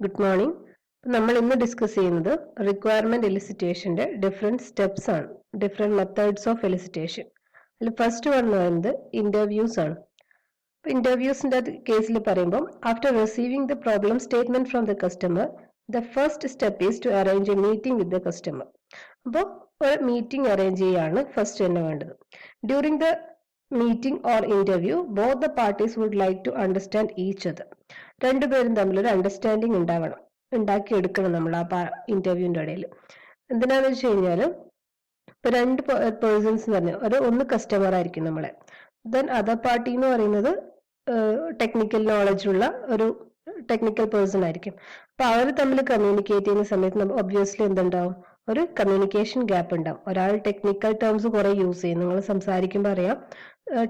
Good morning. നമ്മൾ ഇന്ന് discuss ചെയ്യുന്നത് റിക്വയർമെന്റ് എലിസിറ്റേഷന്റെ ഡിഫറെന്റ് സ്റ്റെപ്സ് ആണ്, ഡിഫറെന്റ് മെത്തേഡ്സ് ഓഫ് എലിസിറ്റേഷൻ. അതിൽ ഫസ്റ്റ് വൺ എന്ന് പറയുന്നത് ഇന്റർവ്യൂസ് ആണ്. ഇന്റർവ്യൂസിന്റെ കേസിൽ പറയുമ്പോൾ after receiving the problem statement from the customer, the first step is to arrange a meeting with the customer. അപ്പോൾ ഒരു മീറ്റിംഗ് അറേഞ്ച് ചെയ്യാണ് ഫസ്റ്റ് തന്നെ വേണ്ടത്. During the meeting or interview both the parties would like to understand each other. രണ്ടുപേരും തമ്മിലൊരു understanding ഉണ്ടാക്കിയെടുക്കണം നമ്മൾ ആ ഇന്റർവ്യൂവിന്റെ ഇടയിൽ. എന്തിനാന്ന് വെച്ച് കഴിഞ്ഞാൽ ഇപ്പൊ രണ്ട് പേഴ്സൺസ് പറഞ്ഞു, ഒന്ന് കസ്റ്റമർ ആയിരിക്കും നമ്മളെ, ദെൻ അതർ പാർട്ടി എന്ന് പറയുന്നത് ടെക്നിക്കൽ നോളജ് ഉള്ള ഒരു ടെക്നിക്കൽ പേഴ്സൺ ആയിരിക്കും. അപ്പൊ അവർ തമ്മിൽ കമ്മ്യൂണിക്കേറ്റ് ചെയ്യുന്ന സമയത്ത് ഒബ്വിയസ്ലി എന്തുണ്ടാവും, ഒരു കമ്മ്യൂണിക്കേഷൻ ഗ്യാപ്പ് ഉണ്ടാവും. ഒരാൾ ടെക്നിക്കൽ ടേംസ് കുറെ യൂസ് ചെയ്യും, നിങ്ങൾ സംസാരിക്കുമ്പോൾ അറിയാം,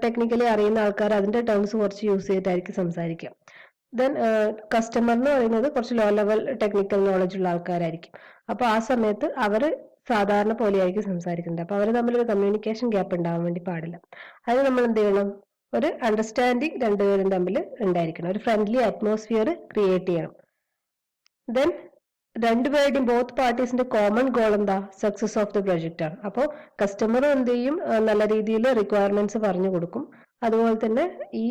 ടെക്നിക്കലി അറിയുന്ന ആൾക്കാർ അതിന്റെ ടേംസ് കുറച്ച് യൂസ് ചെയ്തിട്ടായിരിക്കും സംസാരിക്കുക. ദെൻ കസ്റ്റമർ എന്ന് പറയുന്നത് കുറച്ച് ലോ ലെവൽ ടെക്നിക്കൽ നോളജ് ഉള്ള ആൾക്കാരായിരിക്കും. അപ്പൊ ആ സമയത്ത് അവര് സാധാരണ പോലെയായിരിക്കും സംസാരിക്കുന്നത്. അപ്പൊ അവർ തമ്മിൽ ഒരു കമ്മ്യൂണിക്കേഷൻ ഗ്യാപ്പ് ഉണ്ടാവാൻ വേണ്ടി പാടില്ല. അത് നമ്മൾ എന്ത് ചെയ്യണം, ഒരു അണ്ടർസ്റ്റാൻഡിങ് രണ്ടുപേരും തമ്മിൽ ഉണ്ടായിരിക്കണം, ഒരു ഫ്രണ്ട്ലി അറ്റ്മോസ്ഫിയർ ക്രിയേറ്റ് ചെയ്യണം. ദെൻ രണ്ടുപേരുടെയും ബോത്ത് പാർട്ടീസിന്റെ കോമൺ ഗോൾ എന്താ, സക്സസ് ഓഫ് ദ പ്രൊജക്റ്റ് ആണ്. അപ്പോൾ കസ്റ്റമർ എന്ത് ചെയ്യും, നല്ല രീതിയിൽ റിക്വയർമെന്റ്സ് പറഞ്ഞു കൊടുക്കും. അതുപോലെ തന്നെ ഈ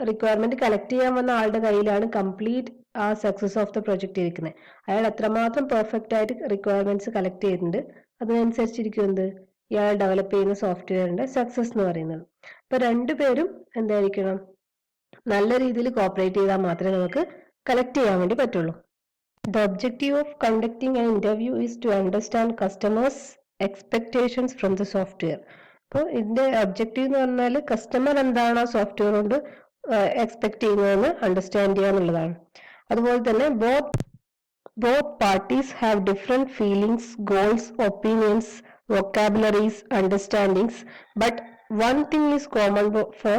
റിക്വയർമെന്റ് കളക്ട് ചെയ്യാൻ വന്ന ആളുടെ കയ്യിലാണ് കംപ്ലീറ്റ് ആ സക്സസ് ഓഫ് ദ പ്രൊജക്ട് ഇരിക്കുന്നത്. അയാൾ എത്രമാത്രം പെർഫെക്റ്റ് ആയിട്ട് റിക്വയർമെന്റ്സ് കളക്ട് ചെയ്യുന്നുണ്ട് അതിനനുസരിച്ചിരിക്കും എന്ത്, ഇയാൾ ഡെവലപ്പ് ചെയ്യുന്ന സോഫ്റ്റ്വെയറിന്റെ സക്സസ് എന്ന് പറയുന്നത്. അപ്പൊ രണ്ടുപേരും എന്തായിരിക്കണം, നല്ല രീതിയിൽ കോപ്പറേറ്റ് ചെയ്താൽ മാത്രമേ നമുക്ക് കളക്ട് ചെയ്യാൻ വേണ്ടി പറ്റുള്ളൂ. The objective of conducting an interview is to understand customers' expectations from the software. അപ്പോൾ ഇതിന്റെ ഒബ്ജക്റ്റീവ് എന്ന് പറഞ്ഞാൽ കസ്റ്റമർ എന്താണ് ആ സോഫ്റ്റ്വെയർ കൊണ്ട് എക്സ്പെക്ട് ചെയ്യുന്നതെന്ന് അണ്ടർസ്റ്റാൻഡ് ചെയ്യുക എന്നുള്ളതാണ്. അതുപോലെ തന്നെ both parties have different feelings, goals, opinions, vocabularies, understandings, but one thing is common for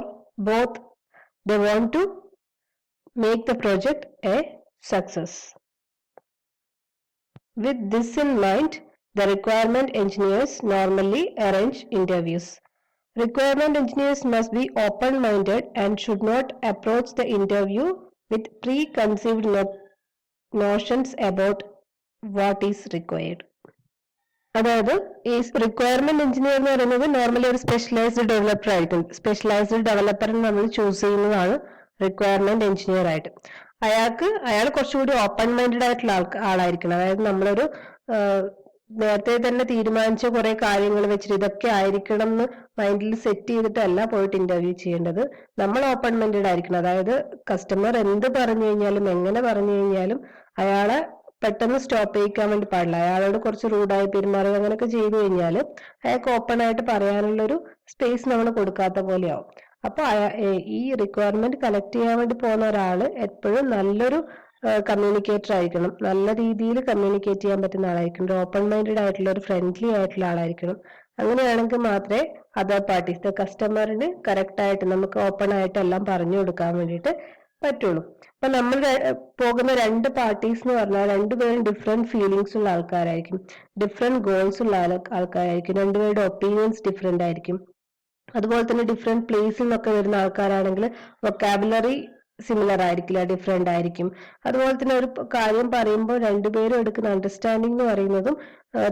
both. They want to make the project a success. With this in mind, the requirement engineers normally arrange interviews. Requirement engineers must be open-minded and should not approach the interview with preconceived notions about what is required. അതായത് ഈ requirement engineer എന്ന് പറയുന്നത് normally ഒരു specialised developer ആയിരിക്കും. Specialised ഡെവലപ്പറിനെ നമ്മൾ choose ചെയ്യുന്നതാണ് requirement engineer ആയിട്ട്. അയാൾ കുറച്ചുകൂടി ഓപ്പൺ മൈൻഡഡ് ആയിട്ടുള്ള ആളായിരിക്കണം. അതായത് നമ്മളൊരു നേരത്തെ തന്നെ തീരുമാനിച്ച കുറെ കാര്യങ്ങൾ വെച്ചിട്ട് ഇതൊക്കെ ആയിരിക്കണം എന്ന് മൈൻഡിൽ സെറ്റ് ചെയ്തിട്ടല്ല പോയിട്ട് ഇന്റർവ്യൂ ചെയ്യേണ്ടത്. നമ്മൾ ഓപ്പൺ മൈൻഡഡ് ആയിരിക്കണം. അതായത് കസ്റ്റമർ എന്ത് പറഞ്ഞു കഴിഞ്ഞാലും എങ്ങനെ പറഞ്ഞു കഴിഞ്ഞാലും അയാളെ പെട്ടെന്ന് സ്റ്റോപ്പ് ചെയ്യിക്കാൻ വേണ്ടി പാടില്ല. അയാളോട് കുറച്ച് റൂഡായി പെരുമാറുക അങ്ങനെയൊക്കെ ചെയ്തു കഴിഞ്ഞാൽ അയാൾക്ക് ഓപ്പൺ ആയിട്ട് പറയാനുള്ളൊരു സ്പേസ് നമ്മൾ കൊടുക്കാത്ത പോലെയാവും. അപ്പൊ ഈ റിക്വയർമെന്റ് കളക്ട് ചെയ്യാൻ വേണ്ടി പോകുന്ന ഒരാള് എപ്പോഴും നല്ലൊരു കമ്മ്യൂണിക്കേറ്റർ ആയിരിക്കണം, നല്ല രീതിയിൽ കമ്മ്യൂണിക്കേറ്റ് ചെയ്യാൻ പറ്റുന്ന ആളായിരിക്കണം, ഒരു ഓപ്പൺ മൈൻഡഡ് ആയിട്ടുള്ള ഒരു ഫ്രണ്ട്ലി ആയിട്ടുള്ള ആളായിരിക്കണം. അങ്ങനെയാണെങ്കിൽ മാത്രമേ അതർ പാർട്ടീസ് കസ്റ്റമറിന് കറക്റ്റ് ആയിട്ട് നമുക്ക് ഓപ്പൺ ആയിട്ട് എല്ലാം പറഞ്ഞു കൊടുക്കാൻ വേണ്ടിയിട്ട് പറ്റുള്ളൂ. അപ്പൊ നമ്മൾ പോകുന്ന രണ്ട് പാർട്ടീസ് എന്ന് പറഞ്ഞാൽ രണ്ടുപേരും ഡിഫറെന്റ് ഫീലിങ്സ് ഉള്ള ആൾക്കാരായിരിക്കും, ഡിഫറെന്റ് ഗോൾസ് ഉള്ള ആൾക്കാരായിരിക്കും, രണ്ടുപേരുടെ ഒപ്പീനിയൻസ് ഡിഫറെന്റ് ആയിരിക്കും. അതുപോലെ തന്നെ ഡിഫറെന്റ് പ്ലേസിൽ നിന്നൊക്കെ വരുന്ന ആൾക്കാരാണെങ്കിൽ വൊക്കാബുലറി സിമിലർ ആയിരിക്കില്ല, ഡിഫറെന്റ് ആയിരിക്കും. അതുപോലെ തന്നെ ഒരു കാര്യം പറയുമ്പോൾ രണ്ടുപേരും എടുക്കുന്ന അണ്ടർസ്റ്റാൻഡിംഗ് എന്ന് പറയുന്നതും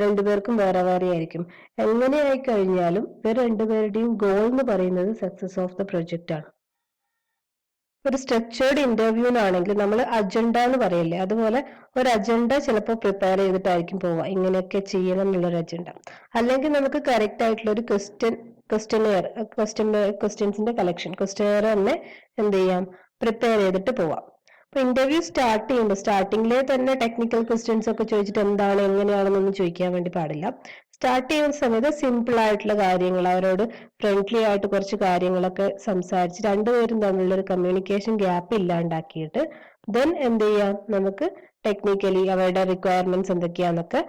രണ്ടുപേർക്കും വേറെ വേറെ ആയിരിക്കും. എങ്ങനെയായി കഴിഞ്ഞാലും ഇവർ രണ്ടുപേരുടെയും ഗോൾ എന്ന് പറയുന്നത് സക്സസ് ഓഫ് ദ പ്രൊജക്റ്റ് ആണ്. ഒരു സ്ട്രക്ചേർഡ് ഇന്റർവ്യൂവിനാണെങ്കിൽ നമ്മൾ അജണ്ട എന്ന് പറയില്ലേ, അതുപോലെ ഒരു അജണ്ട ചിലപ്പോൾ പ്രിപ്പയർ ചെയ്തിട്ടായിരിക്കും പോവുക, ഇങ്ങനെയൊക്കെ ചെയ്യണം എന്നുള്ളൊരു അജണ്ട. അല്ലെങ്കിൽ നമുക്ക് കറക്റ്റ് ആയിട്ടുള്ള ഒരു ക്വസ്റ്റ്യൻസിന്റെ കളക്ഷൻ ക്വസ്റ്റ്യനെയർ തന്നെ എന്ത് ചെയ്യാം, പ്രിപ്പയർ ചെയ്തിട്ട് പോവാം. അപ്പൊ ഇന്റർവ്യൂ സ്റ്റാർട്ട് ചെയ്യുമ്പോൾ സ്റ്റാർട്ടിങ്ങിലെ തന്നെ ടെക്നിക്കൽ ക്വസ്റ്റ്യൻസ് ഒക്കെ ചോദിച്ചിട്ട് എന്താണ് എങ്ങനെയാണെന്നൊന്നും ചോദിക്കാൻ വേണ്ടി പാടില്ല. സ്റ്റാർട്ട് ചെയ്യുന്ന സമയത്ത് സിമ്പിൾ ആയിട്ടുള്ള കാര്യങ്ങൾ, അവരോട് ഫ്രണ്ട്ലി ആയിട്ട് കുറച്ച് കാര്യങ്ങളൊക്കെ സംസാരിച്ച് രണ്ടുപേരും തമ്മിലുള്ള ഒരു കമ്മ്യൂണിക്കേഷൻ ഗ്യാപ്പ് ഇല്ലാണ്ടാക്കിയിട്ട് ദെൻ എന്ത് ചെയ്യാം, നമുക്ക് ടെക്നിക്കലി അവരുടെ റിക്വയർമെന്റ്സ് എന്തൊക്കെയാന്നൊക്കെ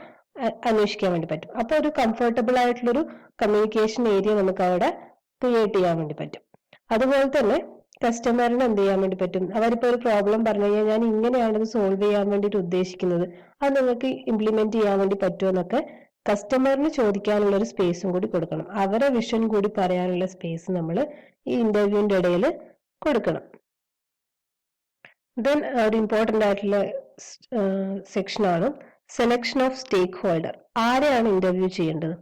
അന്വേഷിക്കാൻ വേണ്ടി പറ്റും. അപ്പൊ ഒരു കംഫർട്ടബിൾ ആയിട്ടുള്ളൊരു കമ്മ്യൂണിക്കേഷൻ ഏരിയ നമുക്ക് അവിടെ ക്രിയേറ്റ് ചെയ്യാൻ വേണ്ടി പറ്റും. അതുപോലെ തന്നെ കസ്റ്റമറിന് എന്ത് ചെയ്യാൻ വേണ്ടി പറ്റും, അവരിപ്പോ ഒരു പ്രോബ്ലം പറഞ്ഞു കഴിഞ്ഞാൽ ഞാൻ ഇങ്ങനെയാണ് ഇത് സോൾവ് ചെയ്യാൻ വേണ്ടിയിട്ട് ഉദ്ദേശിക്കുന്നത്, അത് നിങ്ങൾക്ക് ഇംപ്ലിമെന്റ് ചെയ്യാൻ വേണ്ടി പറ്റുമെന്നൊക്കെ കസ്റ്റമറിന് ചോദിക്കാനുള്ള ഒരു സ്പേസും കൂടി കൊടുക്കണം. അവരെ വിഷൻ കൂടി പറയാനുള്ള സ്പേസ് നമ്മൾ ഈ ഇന്റർവ്യൂവിന്റെ ഇടയിൽ കൊടുക്കണം. ദെൻ ഒരു ഇമ്പോർട്ടന്റ് ആയിട്ടുള്ള സെക്ഷനാണ് സെലക്ഷൻ ഓഫ് സ്റ്റേക്ക് ഹോൾഡർ. ആരെയാണ് ഇന്റർവ്യൂ ചെയ്യേണ്ടത്?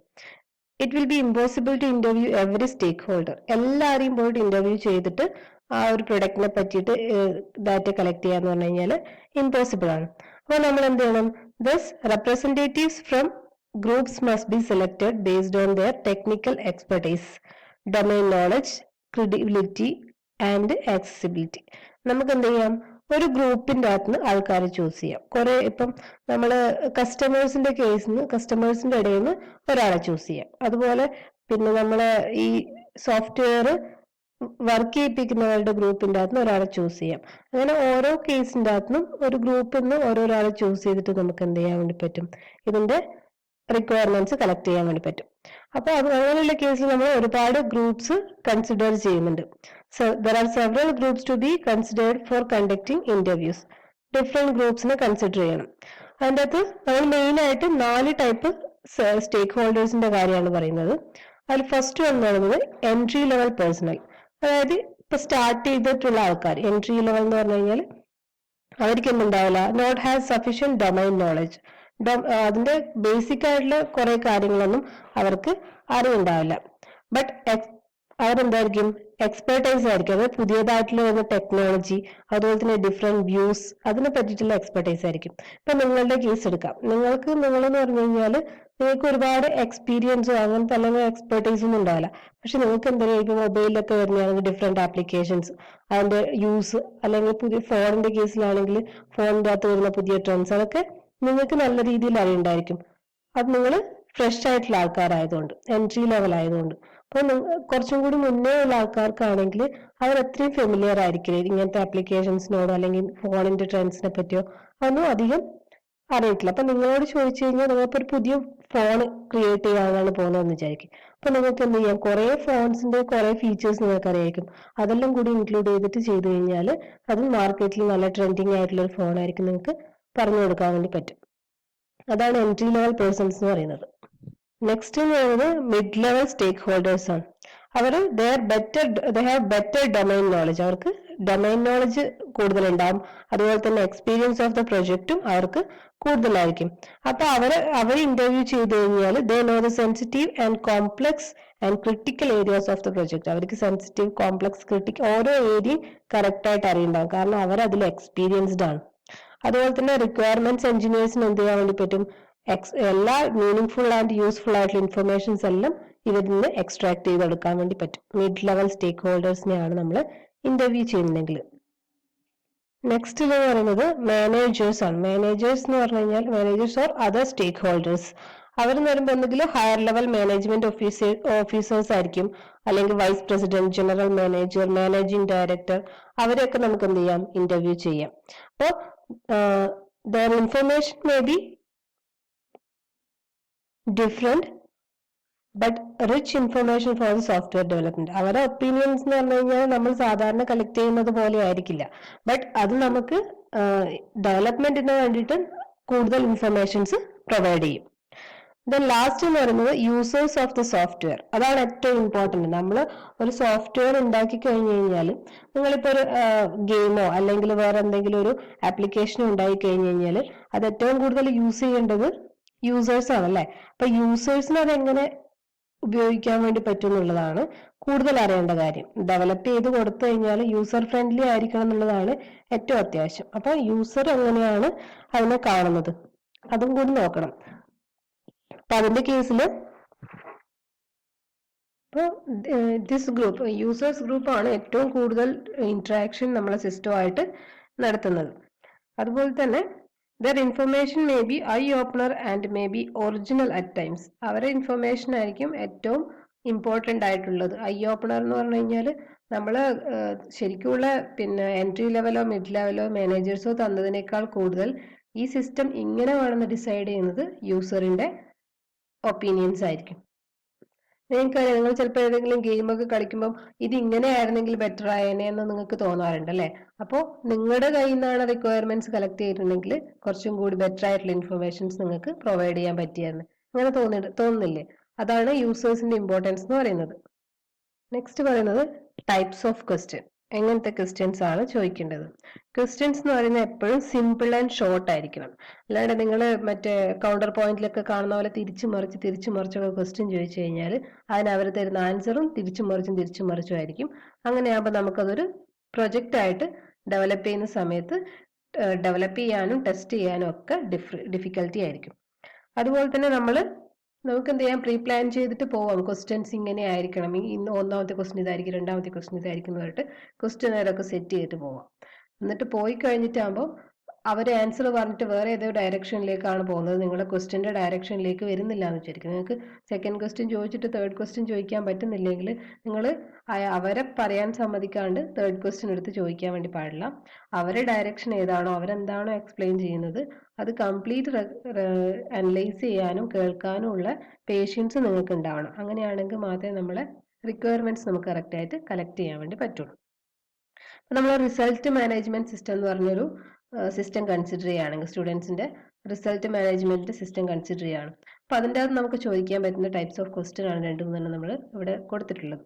It will be impossible to interview every stakeholder. എല്ലാവരെയും പോയിട്ട് ഇന്റർവ്യൂ ചെയ്തിട്ട് ആ ഒരു പ്രൊഡക്റ്റിനെ പറ്റിയിട്ട് ഡാറ്റ കളക്ട് ചെയ്യാന്ന് പറഞ്ഞു കഴിഞ്ഞാൽ ഇമ്പോസിബിൾ ആണ്. അപ്പോൾ നമ്മൾ എന്ത് ചെയ്യണം? This representatives from groups must be selected based on their technical expertise, domain knowledge, credibility and accessibility. നമുക്ക് എന്ത് ചെയ്യാം? ഒരു ഗ്രൂപ്പിന്റെ അകത്ത് നിന്ന് ആൾക്കാരെ ചൂസ് ചെയ്യാം. കുറെ ഇപ്പം നമ്മള് കസ്റ്റമേഴ്സിന്റെ കസ്റ്റമേഴ്സിന്റെ ഇടയിൽ നിന്ന് ഒരാളെ ചൂസ് ചെയ്യാം. അതുപോലെ പിന്നെ നമ്മള് ഈ സോഫ്റ്റ്വെയർ വർക്ക് ചെയ്യിപ്പിക്കുന്നവരുടെ ഗ്രൂപ്പിന്റെ അകത്ത് നിന്ന് ഒരാളെ ചൂസ് ചെയ്യാം. അങ്ങനെ ഓരോ കേസിന്റെ അകത്തുനിന്നും ഒരു ഗ്രൂപ്പിൽ നിന്ന് ഓരോരാളെ ചൂസ് ചെയ്തിട്ട് നമുക്ക് എന്ത് ചെയ്യാൻ വേണ്ടി പറ്റും? ഇതിന്റെ റിക്വയർമെന്റ്സ് കളക്ട് ചെയ്യാൻ വേണ്ടി പറ്റും. അപ്പൊ അങ്ങനെയുള്ള കേസിൽ നമ്മൾ ഒരുപാട് ഗ്രൂപ്പ്സ് കൺസിഡർ ചെയ്യുന്നുണ്ട്. So there are several groups to be considered for conducting interviews. Different ഗ്രൂപ്പ്സിനെ കൺസിഡർ ചെയ്യണം. അതിൻ്റെ അകത്ത് നമ്മൾ മെയിൻ ആയിട്ട് 4 ടൈപ്പ് സ്റ്റേക്ക് ഹോൾഡേഴ്സിന്റെ കാര്യമാണ് പറയുന്നത്. അതിൽ ഫസ്റ്റ് എന്ന് പറയുന്നത് എൻട്രി ലെവൽ പേഴ്സണൽ. അതായത് ഇപ്പൊ സ്റ്റാർട്ട് ചെയ്തിട്ടുള്ള ആൾക്കാർ. എൻട്രി ലെവൽ എന്ന് പറഞ്ഞു കഴിഞ്ഞാൽ അവർക്ക് എന്തുണ്ടാവില്ല? Not has sufficient domain knowledge. അതിന്റെ ബേസിക് ആയിട്ടുള്ള കുറെ കാര്യങ്ങളൊന്നും അവർക്ക് അറിവുണ്ടാവില്ല. ബട്ട് അവരെന്തായിരിക്കും? എക്സ്പെർട്ടൈസ് ആയിരിക്കും. അത് പുതിയതായിട്ടുള്ള വരുന്ന ടെക്നോളജി, അതുപോലെ തന്നെ ഡിഫറെന്റ് വ്യൂസ്, അതിനെ പറ്റിയിട്ടുള്ള എക്സ്പെർട്ടൈസ് ആയിരിക്കും. ഇപ്പൊ നിങ്ങളുടെ കേസ് എടുക്കാം. നിങ്ങളെന്ന് പറഞ്ഞു കഴിഞ്ഞാൽ നിങ്ങൾക്ക് ഒരുപാട് എക്സ്പീരിയൻസോ അങ്ങനത്തെ അല്ലെങ്കിൽ എക്സ്പെർട്ടൈസ് ഒന്നും ഉണ്ടാവില്ല. പക്ഷെ നിങ്ങൾക്ക് എന്തായിരിക്കും? മൊബൈലിലൊക്കെ വരുന്നതാണെങ്കിൽ ഡിഫറെന്റ് ആപ്ലിക്കേഷൻസ്, അതിന്റെ യൂസ്, അല്ലെങ്കിൽ പുതിയ ഫോണിന്റെ കേസിലാണെങ്കിൽ ഫോണിന്റെ അകത്ത് വരുന്ന പുതിയ ട്രെൻഡ്സ്, അതൊക്കെ നിങ്ങൾക്ക് നല്ല രീതിയിൽ അറിയുണ്ടായിരിക്കും. അത് നിങ്ങൾ ഫ്രഷ് ആയിട്ടുള്ള ആൾക്കാരായതുകൊണ്ട്, എൻട്രി ലെവൽ ആയതുകൊണ്ട്. അപ്പൊ കുറച്ചും കൂടി മുന്നേ ഉള്ള ആൾക്കാർക്കാണെങ്കിൽ അവർ അത്രയും ഫെമിലിയർ ആയിരിക്കില്ല ഇങ്ങനത്തെ ആപ്ലിക്കേഷൻസിനോടോ അല്ലെങ്കിൽ ഫോണിന്റെ ട്രെൻഡ്സിനെ പറ്റിയോ അതൊന്നും അധികം അറിയത്തില്ല. അപ്പൊ നിങ്ങളോട് ചോദിച്ചു കഴിഞ്ഞാൽ നിങ്ങൾക്കൊരു പുതിയ ഫോൺ ക്രിയേറ്റ് ചെയ്യാനാണ് പോകുന്നതെന്ന് വിചാരിക്കും. അപ്പൊ നിങ്ങൾക്ക് എന്ത് ചെയ്യാം? കുറെ ഫോൺസിന്റെ കുറെ ഫീച്ചേഴ്സ് നിങ്ങൾക്ക് അറിയായിരിക്കും. അതെല്ലാം കൂടി ഇൻക്ലൂഡ് ചെയ്ത് കഴിഞ്ഞാൽ അത് മാർക്കറ്റിൽ നല്ല ട്രെൻഡിങ് ആയിട്ടുള്ള ഒരു ഫോൺ ആയിരിക്കും നിങ്ങൾക്ക് പറഞ്ഞു കൊടുക്കാൻ വേണ്ടി പറ്റും. അതാണ് എൻട്രി ലെവൽ പേഴ്സൺസ് എന്ന് പറയുന്നത്. നെക്സ്റ്റ് എന്ന് പറയുന്നത് മിഡ് ലെവൽ സ്റ്റേക്ക് ഹോൾഡേഴ്സ് ആണ്. അവർ they have better domain knowledge. അവർക്ക് ഡൊമൈൻ നോളജ് കൂടുതലുണ്ടാവും. അതുപോലെ തന്നെ എക്സ്പീരിയൻസ് ഓഫ് ദ പ്രൊജക്റ്റും അവർക്ക് കൂടുതലായിരിക്കും. അപ്പൊ അവർ ഇന്റർവ്യൂ ചെയ്ത് കഴിഞ്ഞാൽ they know the sensitive and complex and critical areas of the project. അവർക്ക് സെൻസിറ്റീവ്, കോംപ്ലക്സ്, ക്രിട്ടിക്കൽ ഓരോ ഏരിയയും കറക്റ്റ് ആയിട്ട് അറിയുണ്ടാവും. കാരണം അവർ അതിൽ എക്സ്പീരിയൻസ്ഡ് ആണ്. അതുപോലെ തന്നെ റിക്വയർമെന്റ്സ് എഞ്ചിനീയേഴ്സിന് എന്ത് ചെയ്യാൻ വേണ്ടി പറ്റും? എല്ലാ മീനിങ് ഫുൾ ആൻഡ് യൂസ്ഫുൾ ആയിട്ടുള്ള ഇൻഫർമേഷൻസ് എല്ലാം ഇവരിൽ നിന്ന് എക്സ്ട്രാക്ട് ചെയ്തെടുക്കാൻ വേണ്ടി പറ്റും. മിഡ് ലെവൽ സ്റ്റേക്ക് ഹോൾഡേഴ്സിനെയാണ് നമ്മൾ ഇന്റർവ്യൂ ചെയ്യുന്നതെങ്കിൽ. നെക്സ്റ്റ് എന്ന് പറയുന്നത് മാനേജേഴ്സ് ആണ്. മാനേജേഴ്സ് എന്ന് പറഞ്ഞു കഴിഞ്ഞാൽ managers or other stakeholders. അവരെന്ന് പറയുമ്പോൾ എന്തെങ്കിലും ഹയർ ലെവൽ മാനേജ്മെന്റ് ഓഫീസേഴ്സ് ആയിരിക്കും, അല്ലെങ്കിൽ vice president, general manager, managing director. അവരെയൊക്കെ നമുക്ക് എന്ത് ചെയ്യാം? ഇന്റർവ്യൂ ചെയ്യാം. അപ്പോൾ their information may be different but rich information for the software development. അവരുടെ ഒപ്പീനിയൻസ് എന്ന് പറഞ്ഞു കഴിഞ്ഞാൽ നമ്മൾ സാധാരണ കളക്ട് ചെയ്യുന്നത് പോലെ ആയിരിക്കില്ല. ബട്ട് അത് നമുക്ക് ഡെവലപ്മെന്റിന് വേണ്ടിയിട്ട് കൂടുതൽ ഇൻഫർമേഷൻസ് പ്രൊവൈഡ് ചെയ്യും. ദെൻ ലാസ്റ്റ് എന്ന് പറയുന്നത് യൂസേഴ്സ് ഓഫ് ദ സോഫ്റ്റ്വെയർ. അതാണ് ഏറ്റവും ഇമ്പോർട്ടന്റ്. നമ്മൾ ഒരു സോഫ്റ്റ്വെയർ ഉണ്ടാക്കി കഴിഞ്ഞു കഴിഞ്ഞാൽ, നിങ്ങളിപ്പോൾ ഒരു ഗെയിമോ അല്ലെങ്കിൽ വേറെ എന്തെങ്കിലും ഒരു ആപ്ലിക്കേഷനോ ഉണ്ടായി കഴിഞ്ഞു കഴിഞ്ഞാൽ അത് ഏറ്റവും കൂടുതൽ യൂസ് ചെയ്യേണ്ടത് യൂസേഴ്സ് ആണല്ലേ. അപ്പൊ യൂസേഴ്സിന് അതെങ്ങനെ ഉപയോഗിക്കാൻ വേണ്ടി പറ്റും എന്നുള്ളതാണ് കൂടുതൽ അറിയേണ്ട കാര്യം. ഡെവലപ്പ് ചെയ്ത് കൊടുത്തു കഴിഞ്ഞാൽ യൂസർ ഫ്രണ്ട്ലി ആയിരിക്കണം എന്നുള്ളതാണ് ഏറ്റവും അത്യാവശ്യം. അപ്പൊ യൂസർ എങ്ങനെയാണ് അതിനെ കാണുന്നത് അതും കൂടി നോക്കണം. അപ്പൊ അതിന്റെ കേസിൽ ദിസ് ഗ്രൂപ്പ്, യൂസേഴ്സ് ഗ്രൂപ്പ് ആണ് ഏറ്റവും കൂടുതൽ ഇന്ററാക്ഷൻ നമ്മളെ സിസ്റ്റമായിട്ട് നടത്തുന്നത്. അതുപോലെ തന്നെ there information may be I opener and may be original at times. അവരുടെ ഇൻഫർമേഷൻ ആയിരിക്കും ഏറ്റവും ഇമ്പോർട്ടൻ്റ് ആയിട്ടുള്ളത്. ഐ ഓപ്പണർ എന്ന് പറഞ്ഞു കഴിഞ്ഞാൽ നമ്മൾ ശരിക്കുള്ള എൻട്രി ലെവലോ മിഡ് ലെവലോ മാനേജേഴ്സോ തന്നതിനേക്കാൾ കൂടുതൽ ഈ സിസ്റ്റം ഇങ്ങനെ വേണമെന്ന് ഡിസൈഡ് ചെയ്യുന്നത് യൂസറിന്റെ ഒപ്പീനിയൻസ് ആയിരിക്കും. നിങ്ങൾക്കറിയാം, നിങ്ങൾ ചിലപ്പോൾ ഏതെങ്കിലും ഗെയിമൊക്കെ കളിക്കുമ്പോൾ ഇത് ഇങ്ങനെ ആയിരുന്നെങ്കിൽ ബെറ്റർ ആയേനെ എന്ന് നിങ്ങൾക്ക് തോന്നാറുണ്ട് അല്ലേ. അപ്പോൾ നിങ്ങളുടെ കയ്യിൽ നിന്നാണ് റിക്വയർമെന്റ്സ് കളക്ട് ചെയ്തിട്ടുണ്ടെങ്കിൽ കുറച്ചും കൂടി ബെറ്റർ ആയിട്ടുള്ള ഇൻഫർമേഷൻസ് നിങ്ങൾക്ക് പ്രൊവൈഡ് ചെയ്യാൻ പറ്റിയെന്ന് അങ്ങനെ തോന്നുന്നില്ലേ? അതാണ് യൂസേഴ്സിന്റെ ഇമ്പോർട്ടൻസ് എന്ന് പറയുന്നത്. നെക്സ്റ്റ് പറയുന്നത് ടൈപ്സ് ഓഫ് ക്വസ്റ്റ്യൻ. എങ്ങനത്തെ ക്വസ്റ്റ്യൻസ് ആണ് ചോദിക്കേണ്ടത്. ക്വസ്റ്റ്യൻസ് എന്ന് പറയുന്നത് എപ്പോഴും സിമ്പിൾ ആൻഡ് ഷോർട്ട് ആയിരിക്കണം. അല്ലാണ്ട് നിങ്ങൾ മറ്റേ കൗണ്ടർ പോയിന്റിലൊക്കെ കാണുന്ന പോലെ തിരിച്ചു മറിച്ചൊക്കെ ക്വസ്റ്റ്യൻ ചോദിച്ചു കഴിഞ്ഞാൽ അതിന് അവർ തരുന്ന ആൻസറും തിരിച്ചു മറിച്ചും ആയിരിക്കും. അങ്ങനെയാകുമ്പോൾ നമുക്കതൊരു പ്രൊജക്റ്റ് ആയിട്ട് ഡെവലപ്പ് ചെയ്യുന്ന സമയത്ത് ഡെവലപ്പ് ചെയ്യാനും ടെസ്റ്റ് ചെയ്യാനും ഒക്കെ ഡിഫിക്കൽട്ടി ആയിരിക്കും. അതുപോലെ തന്നെ നമുക്ക് എന്ത് ചെയ്യാം, പ്രീ പ്ലാൻ ചെയ്തിട്ട് പോവാം. ക്വസ്റ്റ്യൻസ് ഇങ്ങനെ ആയിരിക്കണം, ഇന്ന് ഒന്നാമത്തെ ക്വസ്റ്റ്യൻ ഇതായിരിക്കും, രണ്ടാമത്തെ ക്വസ്റ്റ്യൻ ഇതായിരിക്കും എന്ന് പറഞ്ഞിട്ട് ക്വസ്റ്റ്യൻ നേരമൊക്കെ സെറ്റ് ചെയ്തിട്ട് പോവാം. എന്നിട്ട് പോയി കഴിഞ്ഞിട്ടാകുമ്പോൾ അവർ ആൻസർ പറഞ്ഞിട്ട് വേറെ ഏതോ ഡയറക്ഷനിലേക്കാണ് പോകുന്നത്, നിങ്ങളുടെ ക്വസ്റ്റ്യന്റെ ഡയറക്ഷനിലേക്ക് വരുന്നില്ല എന്ന് വിചാരിക്കും. നിങ്ങൾക്ക് സെക്കൻഡ് ക്വസ്റ്റ്യൻ ചോദിച്ചിട്ട് തേർഡ് ക്വസ്റ്റ്യൻ ചോദിക്കാൻ പറ്റുന്നില്ലെങ്കിൽ നിങ്ങൾ അവരെ പറയാൻ സമ്മതിക്കാണ്ട് തേർഡ് ക്വസ്റ്റ്യൻ എടുത്ത് ചോദിക്കാൻ വേണ്ടി പാടില്ല. അവരുടെ ഡയറക്ഷൻ ഏതാണോ, അവരെന്താണോ എക്സ്പ്ലെയിൻ ചെയ്യുന്നത് അത് കംപ്ലീറ്റ് അനലൈസ് ചെയ്യാനും കേൾക്കാനും ഉള്ള പേഷ്യൻസ് നിങ്ങൾക്ക് ഉണ്ടാവണം. അങ്ങനെയാണെങ്കിൽ മാത്രമേ നമ്മളെ റിക്വയർമെന്റ്സ് നമുക്ക് കറക്റ്റ് ആയിട്ട് കളക്ട് ചെയ്യാൻ വേണ്ടി പറ്റുള്ളൂ. നമ്മൾ റിസൾട്ട് മാനേജ്മെന്റ് സിസ്റ്റം എന്ന് പറഞ്ഞൊരു സിസ്റ്റം കൺസിഡർ ചെയ്യുകയാണെങ്കിൽ, സ്റ്റുഡൻസിന്റെ റിസൾട്ട് മാനേജ്മെന്റ് സിസ്റ്റം കൺസിഡർ ചെയ്യുകയാണ്. അപ്പൊ അതിൻ്റെ അകത്ത് നമുക്ക് ചോദിക്കാൻ പറ്റുന്ന ടൈപ്സ് ഓഫ് ക്വസ്റ്റ്യൻ ആണ് രണ്ട് മൂന്നെണ്ണം നമ്മൾ ഇവിടെ കൊടുത്തിട്ടുള്ളത്.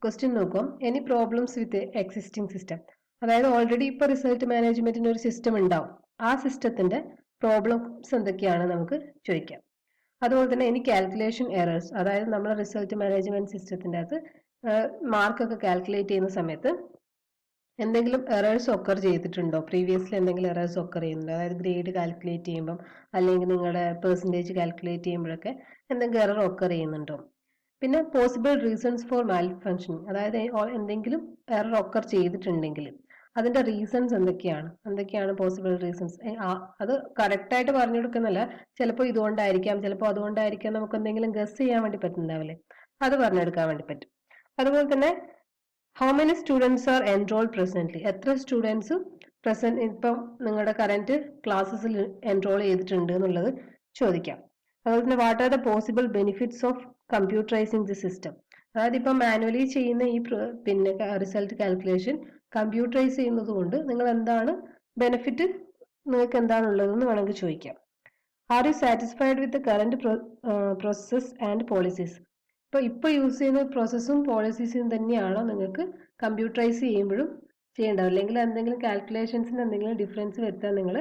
ക്വസ്റ്റ്യൻ നോക്കാം, എനി പ്രോബ്ലംസ് വിത്ത് എക്സിസ്റ്റിംഗ് സിസ്റ്റം. അതായത് ഓൾറെഡി ഇപ്പൊ റിസൾട്ട് മാനേജ്മെന്റിന് ഒരു സിസ്റ്റം ഉണ്ടാവും, ആ സിസ്റ്റത്തിന്റെ പ്രോബ്ലംസ് എന്തൊക്കെയാണ് നമുക്ക് ചോദിക്കാം. അതുപോലെ തന്നെ എനി കാൽക്കുലേഷൻ എറേഴ്സ്, അതായത് നമ്മുടെ റിസൾട്ട് മാനേജ്മെന്റ് സിസ്റ്റത്തിന്റെ അകത്ത് മാർക്കൊക്കെ കാൽക്കുലേറ്റ് ചെയ്യുന്ന സമയത്ത് എന്തെങ്കിലും എറേഴ്സ് ഒക്കർ ചെയ്തിട്ടുണ്ടോ, പ്രീവിയസ്ലി എന്തെങ്കിലും എറേഴ്സ് ഒക്കർ ചെയ്യുന്നുണ്ടോ, അതായത് ഗ്രേഡ് കാൽക്കുലേറ്റ് ചെയ്യുമ്പം അല്ലെങ്കിൽ നിങ്ങളുടെ പെർസെൻറ്റേജ് കാൽക്കുലേറ്റ് ചെയ്യുമ്പോഴൊക്കെ എന്തെങ്കിലും എറർ ഒക്കർ ചെയ്യുന്നുണ്ടോ. പിന്നെ possible reasons for Mal functioning, അതായത് എന്തെങ്കിലും എറർ ഒക്കർ ചെയ്തിട്ടുണ്ടെങ്കിൽ അതിന്റെ റീസൺസ് എന്തൊക്കെയാണ് പോസിബിൾ റീസൺസ്. അത് കറക്റ്റ് ആയിട്ട് പറഞ്ഞു കൊടുക്കുന്നില്ല, ചിലപ്പോൾ ഇതുകൊണ്ടായിരിക്കാം ചിലപ്പോൾ അതുകൊണ്ടായിരിക്കാം, നമുക്ക് എന്തെങ്കിലും ഗസ് ചെയ്യാൻ വേണ്ടി പറ്റുന്നുണ്ടാവില്ലേ, അത് പറഞ്ഞെടുക്കാൻ വേണ്ടി പറ്റും. അതുപോലെ തന്നെ how many students are enrolled presently, എത്ര സ്റ്റുഡൻസ് പ്രസന്റ് ഇപ്പം നിങ്ങളുടെ കറന്റ് ക്ലാസ്സസിൽ എൻറോൾ ചെയ്തിട്ടുണ്ട് എന്നുള്ളത് ചോദിക്കാം. അതുപോലെ തന്നെ what are the possible benefits of computerising the system, അതായത് ഇപ്പം മാനുവലി ചെയ്യുന്ന ഈ പിന്നെ റിസൾട്ട് കാൽക്കുലേഷൻ കമ്പ്യൂട്ടറൈസ് ചെയ്യുന്നത് കൊണ്ട് നിങ്ങൾ എന്താണ് ബെനിഫിറ്റ്, നിങ്ങൾക്ക് എന്താണുള്ളതെന്ന് വേണമെങ്കിൽ ചോദിക്കാം. Are you satisfied with the current process and policies, ഇപ്പൊ യൂസ് ചെയ്യുന്ന പ്രോസസ്സും പോളിസീസും തന്നെയാണോ നിങ്ങൾക്ക് കമ്പ്യൂട്ടറൈസ് ചെയ്യുമ്പോഴും ചെയ്യേണ്ടത്, അല്ലെങ്കിൽ എന്തെങ്കിലും കാൽക്കുലേഷൻസിന് എന്തെങ്കിലും ഡിഫറൻസ് വരുത്താൻ നിങ്ങൾ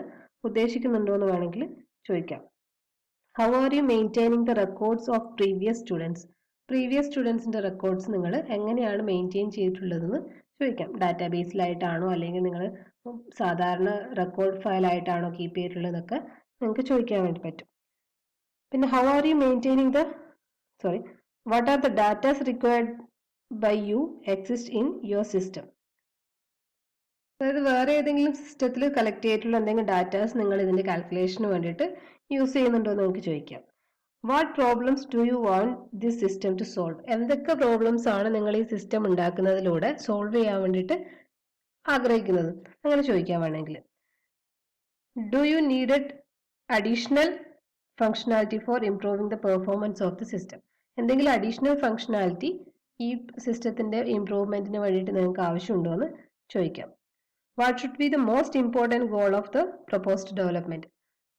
ഉദ്ദേശിക്കുന്നുണ്ടോ എന്ന് വേണമെങ്കിൽ ചോദിക്കാം. How are you maintaining the records of previous സ്റ്റുഡൻസിന്റെ റെക്കോർഡ്സ് നിങ്ങൾ എങ്ങനെയാണ് മെയിൻറ്റെയിൻ ചെയ്തിട്ടുള്ളതെന്ന് ചോദിക്കാം. ഡാറ്റാബേസിലായിട്ടാണോ അല്ലെങ്കിൽ നിങ്ങൾ സാധാരണ റെക്കോർഡ് ഫയൽ ആയിട്ടാണോ കീപ്പ് ചെയ്തിട്ടുള്ളതൊക്കെ നിങ്ങൾക്ക് ചോദിക്കാൻ വേണ്ടി പറ്റും. പിന്നെ how are you maintaining what are the data required by you exist in your system, അതായത് വേറെ ഏതെങ്കിലും സിസ്റ്റത്തിൽ കളക്ട് ചെയ്തിട്ടുള്ള എന്തെങ്കിലും ഡാറ്റാസ് നിങ്ങൾ ഇതിന്റെ കാൽക്കുലേഷന് വേണ്ടിയിട്ട് യൂസ് ചെയ്യുന്നുണ്ടോ എന്ന് നമുക്ക് ചോദിക്കാം. What problems do you want this system to solve, എന്തൊക്കെ പ്രോബ്ലംസ് ആണ് നിങ്ങൾ ഈ സിസ്റ്റം ഉണ്ടാക്കുന്നതിലൂടെ സോൾവ് ചെയ്യാൻ വേണ്ടിയിട്ട് ആഗ്രഹിക്കുന്നത്, അങ്ങനെ ചോദിക്കാൻ വേണമെങ്കിൽ. Do you needed additional functionality four improving the performance of the system, എന്തെങ്കിലും അഡീഷണൽ ഫങ്ഷണാലിറ്റി ഈ സിസ്റ്റത്തിന്റെ ഇംപ്രൂവ്മെന്റിന് വേണ്ടിയിട്ട് നിങ്ങൾക്ക് ആവശ്യമുണ്ടോ എന്ന് ചോദിക്കാം. What should be the most important goal of the proposed development,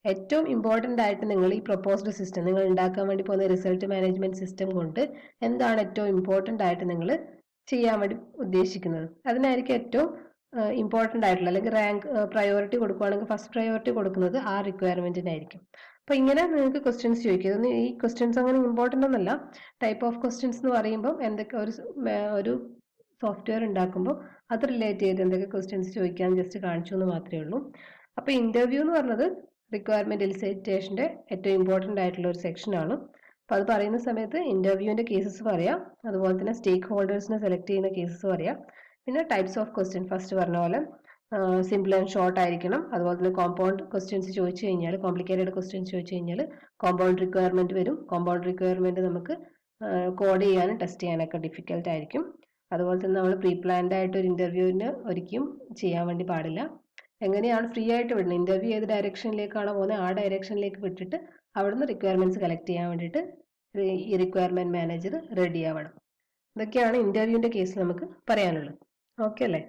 ഏറ്റവും ഇമ്പോർട്ടൻ്റ് ആയിട്ട് നിങ്ങൾ ഈ പ്രൊപ്പോസ്ഡ് സിസ്റ്റം, നിങ്ങൾ ഉണ്ടാക്കാൻ വേണ്ടി പോകുന്ന റിസൾട്ട് മാനേജ്മെന്റ് സിസ്റ്റം കൊണ്ട് എന്താണ് ഏറ്റവും ഇമ്പോർട്ടൻ്റ് ആയിട്ട് നിങ്ങൾ ചെയ്യാൻ വേണ്ടി ഉദ്ദേശിക്കുന്നത്, അതിനായിരിക്കും ഏറ്റവും ഇമ്പോർട്ടൻ്റ് ആയിട്ടുള്ള, അല്ലെങ്കിൽ റാങ്ക് പ്രയോറിറ്റി കൊടുക്കുകയാണെങ്കിൽ ഫസ്റ്റ് പ്രയോറിറ്റി കൊടുക്കുന്നത് ആ റിക്വയർമെന്റിനായിരിക്കും. അപ്പൊ ഇങ്ങനെ നിങ്ങൾക്ക് ക്വസ്റ്റ്യൻസ് ചോദിക്കുക. ഈ ക്വസ്റ്റ്യൻസ് അങ്ങനെ ഇമ്പോർട്ടൻ്റ് ഒന്നല്ല, ടൈപ്പ് ഓഫ് ക്വസ്റ്റ്യൻസ് എന്ന് പറയുമ്പോൾ എന്തൊക്കെ ഒരു സോഫ്റ്റ്വെയർ ഉണ്ടാക്കുമ്പോൾ അത് റിലേറ്റ് ചെയ്ത് എന്തൊക്കെ ക്വസ്റ്റ്യൻസ് ചോദിക്കാൻ ജസ്റ്റ് കാണിച്ചു എന്ന് മാത്രമേ ഉള്ളൂ. അപ്പൊ ഇന്റർവ്യൂ എന്ന് പറഞ്ഞത് റിക്വയർമെന്റ് എലിസിറ്റേഷന്റെ ഏറ്റവും ഇമ്പോർട്ടൻ്റ് ആയിട്ടുള്ള ഒരു സെക്ഷൻ ആണ്. അപ്പൊ അത് പറയുന്ന സമയത്ത് ഇന്റർവ്യൂവിന്റെ കേസസ് പറയാം, അതുപോലെ തന്നെ സ്റ്റേക്ക് ഹോൾഡേഴ്സിനെ സെലക്ട് ചെയ്യുന്ന കേസസ് പറയാം, പിന്നെ ടൈപ്സ് ഓഫ് ക്വസ്റ്റ്യൻ ഫസ്റ്റ് പറഞ്ഞ പോലെ സിമ്പിൾ ആൻഡ് ഷോർട്ട് ആയിരിക്കണം. അതുപോലെ തന്നെ കോമ്പൗണ്ട് ക്വസ്റ്റ്യൻസ് ചോദിച്ചു കഴിഞ്ഞാൽ, കോംപ്ലിക്കേറ്റഡ് ക്വസ്റ്റ്യൻസ് ചോദിച്ചു കഴിഞ്ഞാൽ കോമ്പൗണ്ട് റിക്വയർമെന്റ് വരും. കോമ്പൗണ്ട് റിക്വയർമെന്റ് നമുക്ക് കോഡ് ചെയ്യാനും ടെസ്റ്റ് ചെയ്യാനൊക്കെ ഡിഫിക്കൽട്ട് ആയിരിക്കും. അതുപോലെ തന്നെ നമ്മൾ പ്രീ പ്ലാൻഡ് ആയിട്ട് ഒരു ഇന്റർവ്യൂവിന് ഒരിക്കലും ചെയ്യാൻ വേണ്ടി പാടില്ല. എങ്ങനെയാണ് ഫ്രീ ആയിട്ട് വിടുന്നത്, ഇന്റർവ്യൂ ഏത് ഡയറക്ഷനിലേക്കാണോ പോകുന്നത് ആ ഡയറക്ഷനിലേക്ക് വിട്ടിട്ട് അവിടുന്ന് റിക്വയർമെന്റ്സ് കളക്ട് ചെയ്യാൻ വേണ്ടിയിട്ട് ഈ റിക്വയർമെന്റ് മാനേജർ റെഡി ആവണം. ഇതൊക്കെയാണ് ഇന്റർവ്യൂവിന്റെ കേസ് നമുക്ക് പറയാനുള്ളത്. ഓക്കെ അല്ലേ?